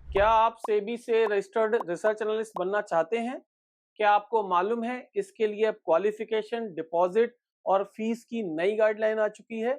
क्या आप सेबी से रजिस्टर्ड रिसर्च एनालिस्ट बनना चाहते हैं? क्या आपको मालूम है इसके लिए अब क्वालिफिकेशन, डिपॉजिट और फीस की नई गाइडलाइन आ चुकी है?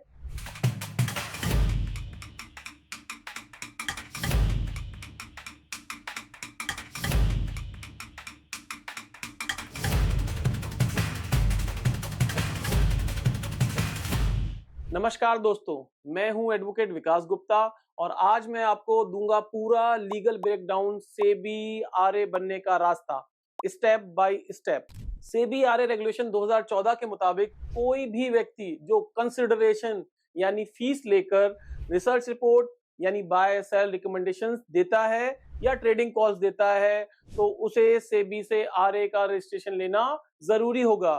नमस्कार दोस्तों, मैं हूं एडवोकेट विकास गुप्ता और आज मैं आपको दूंगा पूरा लीगल ब्रेकडाउन सेबी आरए बनने का रास्ता, step by step. SEBI RA regulation 2014 के मुताबिक कोई भी व्यक्ति जो कंसिडरेशन यानी फीस लेकर रिसर्च रिपोर्ट यानी बाय सेल रिकमेंडेशंस देता है या ट्रेडिंग कॉल्स देता है तो उसे सेबी से आरए का रजिस्ट्रेशन लेना जरूरी होगा।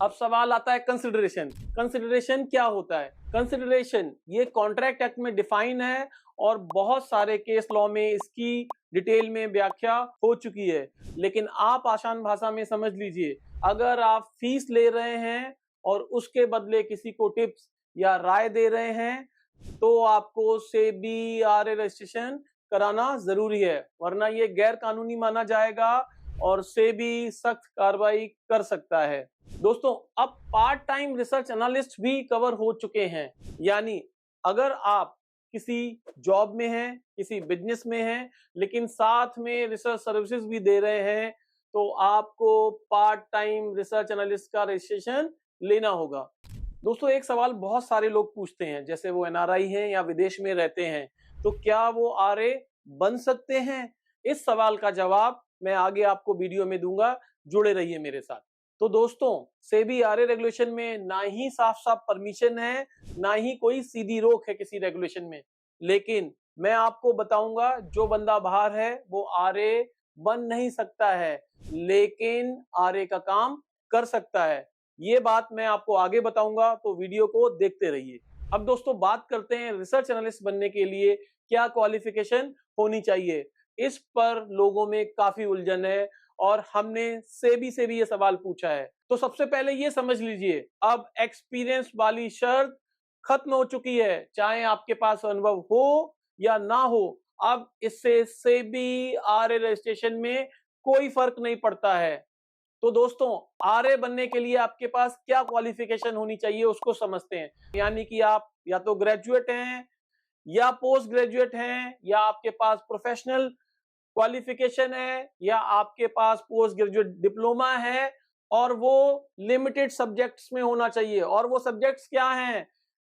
अब सवाल आता है कंसिडरेशन। कंसिडरेशन क्या होता है? कंसिडरेशन ये कॉन्ट्रैक्ट एक्ट में डिफाइन है और बहुत सारे केस लॉ में इसकी डिटेल में व्याख्या हो चुकी है, लेकिन आप आसान भाषा में समझ लीजिए। अगर आप फीस ले रहे हैं और उसके बदले किसी को टिप्स या राय दे रहे हैं तो आपको सेबी आरए रजिस्ट्रेशन कराना जरूरी है, वरना ये गैर कानूनी माना जाएगा और सेबी सख्त कार्रवाई कर सकता है। दोस्तों, अब पार्ट टाइम रिसर्च एनालिस्ट भी कवर हो चुके हैं, यानी अगर आप किसी जॉब में हैं, किसी बिजनेस में हैं, लेकिन साथ में रिसर्च सर्विसेज भी दे रहे हैं, तो आपको पार्ट टाइम रिसर्च एनालिस्ट का रजिस्ट्रेशन लेना होगा। दोस्तों, एक सवाल बहुत सारे लोग पूछते हैं, जैसे वो एनआरआई हैं या विदेश में रहते हैं, तो क्या वो आरए बन सकते हैं? इस सवाल का जवाब मैं आगे आपको वीडियो में दूंगा, जुड़े रहिए मेरे साथ। तो दोस्तों, सेबी आरए रेगुलेशन में ना ही साफ साफ परमिशन है, ना ही कोई सीधी रोक है किसी रेगुलेशन में, लेकिन मैं आपको बताऊंगा जो बंदा बाहर है वो आरए बन नहीं सकता है, लेकिन आरए का काम कर सकता है। ये बात मैं आपको आगे बताऊंगा, तो वीडियो को देखते रहिए। अब दोस्तों, बात करते हैं रिसर्च एनालिस्ट बनने के लिए क्या क्वालिफिकेशन होनी चाहिए। इस पर लोगों में काफी उलझन है और हमने सेबी से भी ये सवाल पूछा है। तो सबसे पहले ये समझ लीजिए, अब एक्सपीरियंस वाली शर्त खत्म हो चुकी है, चाहे आपके पास अनुभव हो या ना हो। अब इससे सेबी आरए रजिस्ट्रेशन में कोई फर्क नहीं पड़ता है। तो दोस्तों, आरए बनने के लिए आपके पास क्या क्वालिफिकेशन होनी चाहिए उसको समझते हैं। यानी कि आप या तो ग्रेजुएट हैं या पोस्ट ग्रेजुएट हैं, या आपके पास प्रोफेशनल क्वालिफिकेशन है, या आपके पास पोस्ट ग्रेजुएट डिप्लोमा है, और वो लिमिटेड सब्जेक्ट्स में होना चाहिए। और वो सब्जेक्ट्स क्या हैं?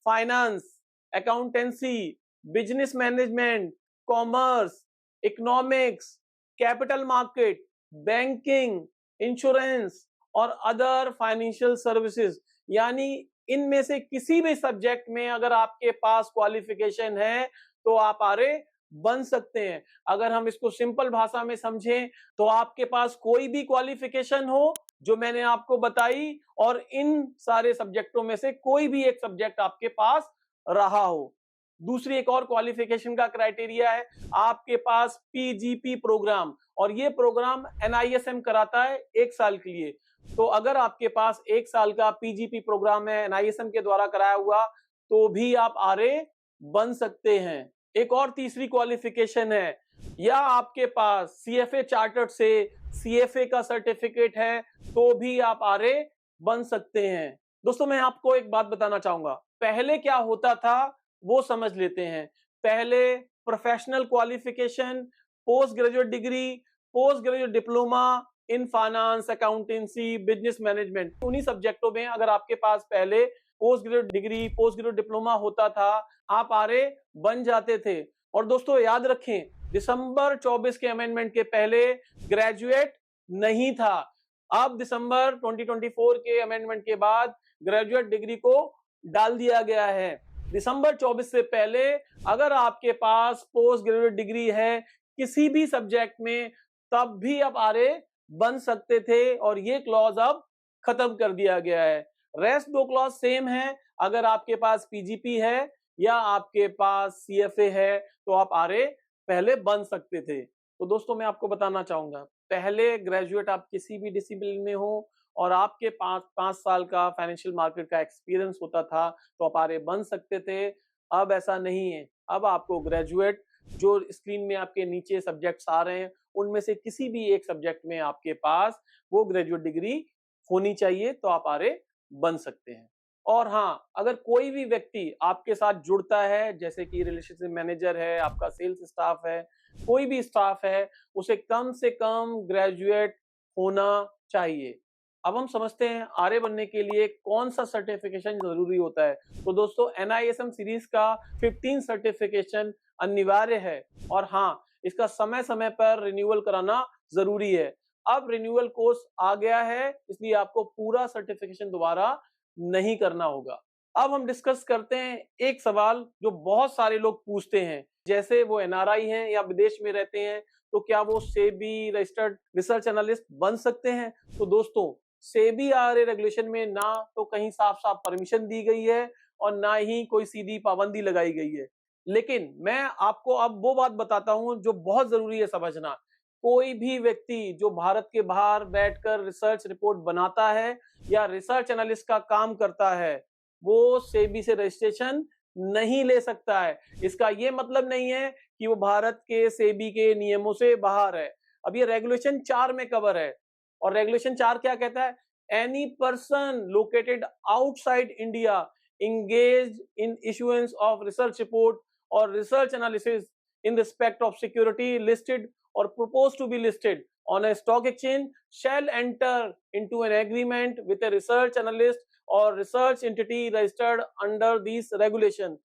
Finance, accountancy, business management, commerce, economics, capital market, banking, insurance और अदर फाइनेंशियल सर्विसेज। यानी इनमें से किसी भी सब्जेक्ट में अगर आपके पास क्वालिफिकेशन है तो आप आरए बन सकते हैं। अगर हम इसको सिंपल भाषा में समझें तो आपके पास कोई भी क्वालिफिकेशन हो जो मैंने आपको बताई, और इन सारे सब्जेक्टों में से कोई भी एक सब्जेक्ट आपके पास रहा हो। दूसरी एक और क्वालिफिकेशन का क्राइटेरिया है, आपके पास पीजीपी प्रोग्राम, और ये प्रोग्राम एनआईएसएम कराता है 1 साल के लिए। तो अगर आपके पास 1 साल का पीजीपी प्रोग्राम है एनआईएसएम के द्वारा कराया हुआ, तो भी आप आरए बन सकते हैं। एक और तीसरी क्वालिफिकेशन है, या आपके पास सीएफए चार्टर्ड से सीएफए का सर्टिफिकेट है, तो भी आप आरए बन सकते हैं। दोस्तों, मैं आपको एक बात बताना चाहूंगा, पहले क्या होता था वो समझ लेते हैं। पहले professional qualification, post graduate degree, post graduate diploma in finance, accountancy, business management, उन्हीं सब्जेक्टों में अगर आपके पास पहले post graduate degree, post graduate diploma होता था, आप आरए बन जाते थे। और दोस्तों, याद रखें, दिसंबर 24 के अमेंडमेंट के पहले ग्रेजुएट नहीं था। अब दिसंबर 2024 के अमेंडमेंट के बाद ग्रेजुएट डिग्री को डाल दिया गया है। दिसंबर 24 से पहले अगर आपके पास पोस्ट ग्रेजुएट डिग्री है किसी भी सब्जेक्ट में, तब भी आप आरए बन सकते थे, और ये क्लॉज अब खत्म कर दिया गया है। रेस्ट दो क्लॉज सेम है, अगर आपके पास पीजीपी है या आपके पास सीएफए है तो आप आरए पहले बन सकते थे। तो दोस्तों, मैं आपको बताना चाहूंगा, पहले ग्रेजुएट आप किसी भी डिसिप्लिन में हो और आपके पास 5 साल का फाइनेंशियल मार्केट का एक्सपीरियंस होता था तो आप आरए बन सकते थे। अब ऐसा नहीं है, अब आपको ग्रेजुएट जो स्क्रीन में आपके नीचे सब्जेक्ट्स आ रहे हैं उनमें से किसी भी एक सब्जेक्ट में आपके पास वो ग्रेजुएट डिग्री होनी चाहिए, तो आप आरए बन सकते हैं। और हाँ, अगर कोई भी व्यक्ति आपके साथ जुड़ता है, जैसे कि रिलेशनशिप मैनेजर है, आपका सेल्स स्टाफ है, कोई भी स्टाफ है, उसे कम से कम ग्रेजुएट होना चाहिए। अब हम समझते हैं आरए बनने के लिए कौन सा सर्टिफिकेशन जरूरी होता है। तो दोस्तों, एनआईएसएम सीरीज का 15 सर्टिफिकेशन अनिवार्य है और हाँ, इसका समय समय पर रिन्यूअल कराना जरूरी है। अब रिन्यूअल कोर्स आ गया है, इसलिए आपको पूरा सर्टिफिकेशन दोबारा नहीं करना होगा। अब हम डिस्कस करते हैं एक सवाल जो बहुत सारे लोग पूछते हैं, जैसे वो एनआरआई हैं या विदेश में रहते हैं, तो क्या वो सेबी रजिस्टर्ड रिसर्च एनालिस्ट बन सकते हैं? तो दोस्तों, सेबी आरए रेगुलेशन में ना तो कहीं साफ साफ परमिशन दी गई है और ना ही कोई सीधी पाबंदी लगाई गई है। लेकिन मैं आपको अब वो बात बताता हूं जो बहुत जरूरी है समझना। कोई भी व्यक्ति जो भारत के बाहर बैठकर रिसर्च रिपोर्ट बनाता है या रिसर्च एनालिस्ट का काम करता है, वो सेबी से रजिस्ट्रेशन नहीं ले सकता है। इसका ये मतलब नहीं है कि वो भारत के सेबी के नियमों से बाहर है। अब ये रेगुलेशन 4 में कवर है और रेगुलेशन 4 क्या कहता है? Any person located outside India engaged in issuance of research report or research analysis in respect of security listed or proposed to be listed on a stock exchange shall enter into an agreement with a research analyst or research entity registered under these regulation।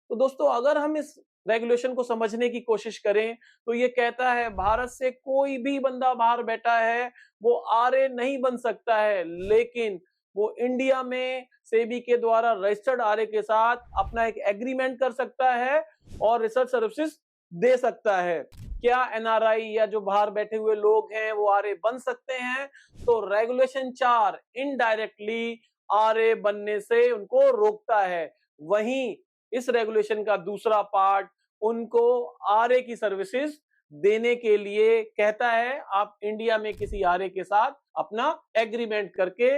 तो दोस्तों, अगर हम इस regulation को समझने की कोशिश करें तो ये कहता है भारत से कोई भी बंदा बाहर बैठा है वो आरए नहीं बन सकता है, लेकिन वो इंडिया में सेबी के द्वारा रजिस्टर्ड आरए के साथ अपना एक एग्रीमेंट कर सकता है और रिसर्च सर्विसेज दे सकता है। क्या एनआरआई या जो बाहर बैठे हुए लोग हैं वो आरए बन सकते हैं? तो रेगुलेशन 4 इनडायरेक्टली आरए बनने से उनको रोकता है। वहीं इस रेगुलेशन का दूसरा पार्ट उनको आरए की सर्विसेज देने के लिए कहता है, आप इंडिया में किसी आरए के साथ अपना एग्रीमेंट करके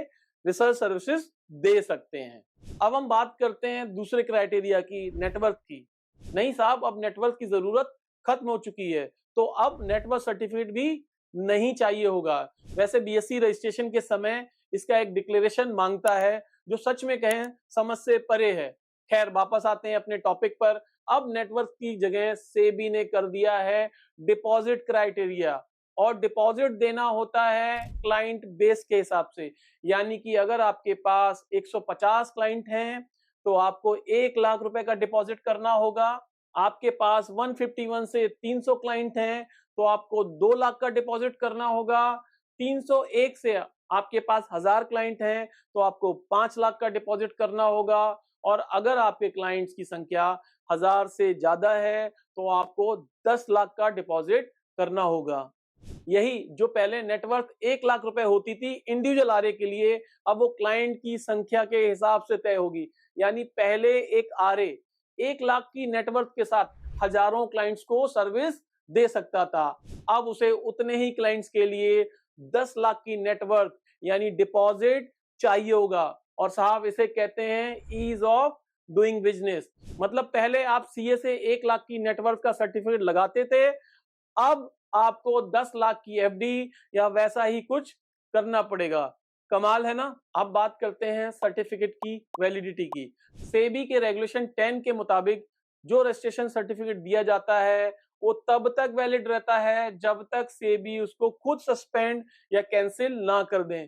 रिसर्च सर्विसेज दे सकते हैं। अब हम बात करते हैं दूसरे क्राइटेरिया की, नेटवर्क की। नहीं साहब, अब नेटवर्क की जरूरत खत्म हो चुकी है, तो अब नेटवर्क सर्टिफिकेट भी नहीं चाहिए होगा। वैसे बीएससी रजिस्ट्रेशन के समय इसका एक डिक्लेरेशन मांगता है जो सच में कहें समझ से परे है। खैर, वापस आते हैं अपने टॉपिक पर। अब नेटवर्क की जगह सेबी ने कर दिया है डिपॉजिट क्राइटेरिया, और डिपॉजिट देना होता है क्लाइंट बेस के हिसाब से। यानी कि अगर आपके पास 150 क्लाइंट हैं तो आपको 1 लाख रुपए का डिपॉजिट करना होगा। आपके पास 151 से 300 क्लाइंट हैं तो आपको 2 लाख का डिपॉजिट करना होगा। 301 से आपके पास 1000 क्लाइंट हैं तो आपको 5 लाख का डिपॉजिट करना होगा। और अगर आपके क्लाइंट्स की संख्या 1000 से ज्यादा है तो आपको 10 लाख का डिपॉजिट करना होगा। यही जो पहले नेटवर्क 1 लाख रुपए होती थी इंडिविजुअल आरए के लिए, अब वो क्लाइंट की संख्या के हिसाब से तय होगी। यानी पहले एक आरए 1 लाख की नेटवर्क के साथ हजारों क्लाइंट्स को सर्विस दे सकता था। अब उसे उतने ही क्लाइंट्स के लिए 10 लाख की नेटवर्क यानी डिपॉजिट चाहिए होगा। और साहब, इसे कहते हैं ईज ऑफ डूइंग बिजनेस। मतलब पहले आप सीए से 1 लाख की नेटवर्क का सर्टिफिकेट लगाते थे, अब आपको 10 लाख की एफडी या वैसा ही कुछ करना पड़ेगा। कमाल है ना। अब बात करते हैं सर्टिफिकेट की वैलिडिटी की। सेबी के रेगुलेशन 10 के मुताबिक जो रजिस्ट्रेशन सर्टिफिकेट दिया जाता है वो तब तक वैलिड रहता है जब तक सेबी उसको खुद सस्पेंड या कैंसिल ना कर दें।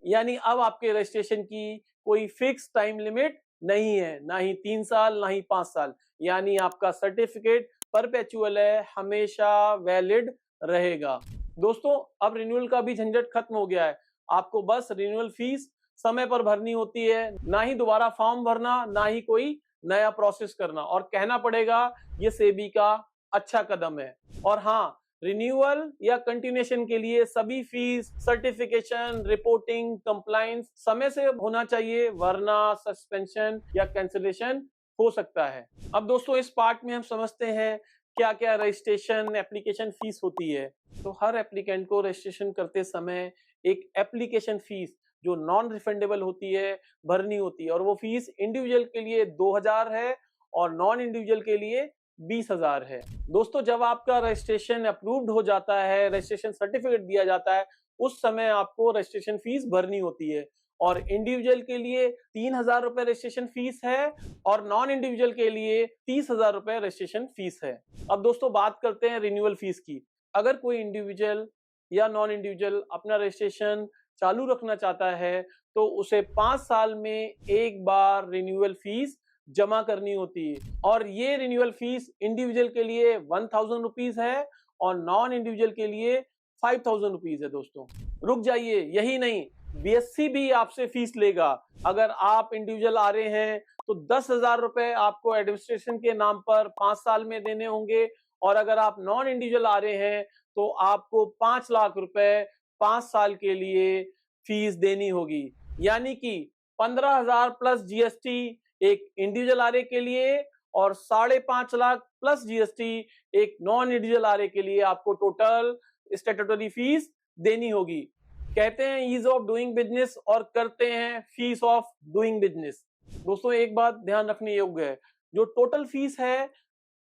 यानी अब आपके रजिस्ट्रेशन की कोई फिक्स टाइम लिमिट नहीं है, ना ही 3 साल ना ही 5 साल। यानी आपका सर्टिफिकेट परपेचुअल है, हमेशा वैलिड रहेगा। दोस्तों, अब रिन्यूअल का भी झंझट खत्म हो गया है। आपको बस रिन्यूअल फीस समय पर भरनी होती है, ना ही दोबारा फॉर्म भरना, ना ही कोई नया प्रोसेस करना। और कहना पड़ेगा ये सेबी का अच्छा कदम है। और हाँ, रिन्यूअल या कंटिन्यूएशन के लिए सभी फीस, सर्टिफिकेशन, रिपोर्टिंग, कंप्लायंस समय से होना चाहिए, वरना सस्पेंशन या कैंसिलेशन हो सकता है। अब दोस्तों, इस पार्ट में हम समझते हैं क्या क्या रजिस्ट्रेशन एप्लीकेशन फीस होती है। तो हर एप्लीकेंट को रजिस्ट्रेशन करते समय एक एप्लीकेशन फीस जो नॉन रिफंडेबल होती है भरनी होती है, और वो फीस इंडिविजुअल के लिए 2000 है और नॉन इंडिविजुअल के लिए 20,000 है। दोस्तों, जब आपका रजिस्ट्रेशन अप्रूव्ड हो जाता है, रजिस्ट्रेशन सर्टिफिकेट दिया जाता है, उस समय आपको रजिस्ट्रेशन फीस भरनी होती है और इंडिविजुअल के लिए 3,000 रुपए रजिस्ट्रेशन फीस है और नॉन इंडिविजुअल के लिए 30,000 रुपए रजिस्ट्रेशन फीस है। अब दोस्तों बात करते हैं रिन्यूअल फीस की। अगर कोई इंडिविजुअल या नॉन इंडिविजुअल अपना रजिस्ट्रेशन चालू रखना चाहता है तो उसे 5 साल में एक बार रिन्यूअल फीस जमा करनी होती है और ये रिन्यूअल फीस इंडिविजुअल के लिए 1,000 रुपीज है और नॉन इंडिविजुअल के लिए 5,000 रुपीज है। दोस्तों रुक जाइए, यही नहीं, बीएससी भी आपसे फीस लेगा। अगर आप इंडिविजुअल आ रहे हैं तो 10,000 रुपए आपको एडमिनिस्ट्रेशन के नाम पर 5 साल में देने होंगे और अगर आप नॉन इंडिविजुअल आ रहे हैं तो आपको 5 लाख रुपए 5 साल के लिए फीस देनी होगी। यानी कि 15,000 प्लस जीएसटी एक इंडिविजुअल आरए के लिए और 5.5 लाख प्लस जीएसटी एक नॉन इंडिविजुअल आरए के लिए आपको टोटल स्टैट्यूटरी फीस देनी होगी। कहते हैं ईज ऑफ डूइंग बिजनेस और करते हैं फीस ऑफ डूइंग बिजनेस। दोस्तों एक बात ध्यान रखने योग्य है, जो टोटल फीस है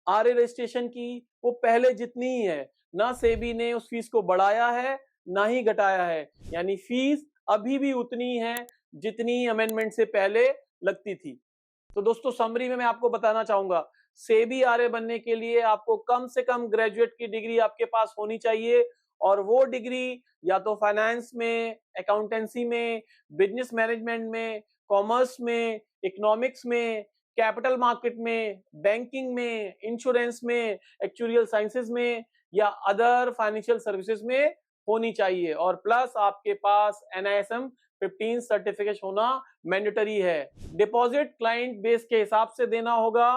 आरए रजिस्ट्रेशन की वो पहले जितनी ही है, ना सेबी ने उस फीस को बढ़ाया है ना ही घटाया है, यानी फीस अभी भी उतनी है जितनी अमेंडमेंट से पहले लगती थी। तो दोस्तों समरी में मैं आपको बताना चाहूंगा, सेबी आरए बनने के लिए आपको कम से कम ग्रेजुएट की डिग्री आपके पास होनी चाहिए और वो डिग्री या तो फाइनेंस में, अकाउंटेंसी में, बिजनेस मैनेजमेंट में, कॉमर्स में, इकोनॉमिक्स में, कैपिटल मार्केट में, बैंकिंग में, इंश्योरेंस में, एक्चुरियल साइंसेज में या अदर फाइनेंशियल सर्विसेज में होनी चाहिए और प्लस आपके पास NISM 15 सर्टिफिकेट होना मैंडेटरी है। डिपॉजिट क्लाइंट बेस के हिसाब से देना होगा।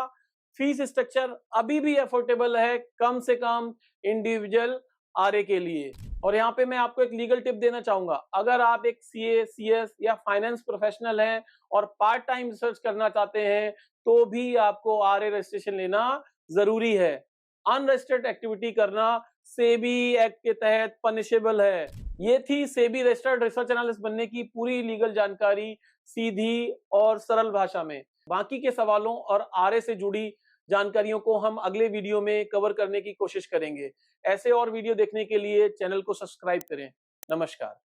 फीस स्ट्रक्चर अभी भी अफोर्डेबल है, कम से कम इंडिविजुअल आरए के लिए। और यहाँ पे मैं आपको एक लीगल टिप देना चाहूंगा, अगर आप एक सीए, सीएस या फाइनेंस प्रोफेशनल हैं और पार्ट टाइम रिसर्च करना चाहते हैं तो भी आपको आरए रजिस्ट्रेशन लेना जरूरी है। अनरजिस्टर्ड एक्टिविटी करना सेबी एक्ट के तहत पनिशेबल है। ये थी सेबी रजिस्टर्ड रिसर्च एनालिस्ट बनने की पूरी लीगल जानकारी, सीधी और सरल भाषा में। बाकी के सवालों और आरए से जुड़ी जानकारियों को हम अगले वीडियो में कवर करने की कोशिश करेंगे। ऐसे और वीडियो देखने के लिए चैनल को सब्सक्राइब करें। नमस्कार।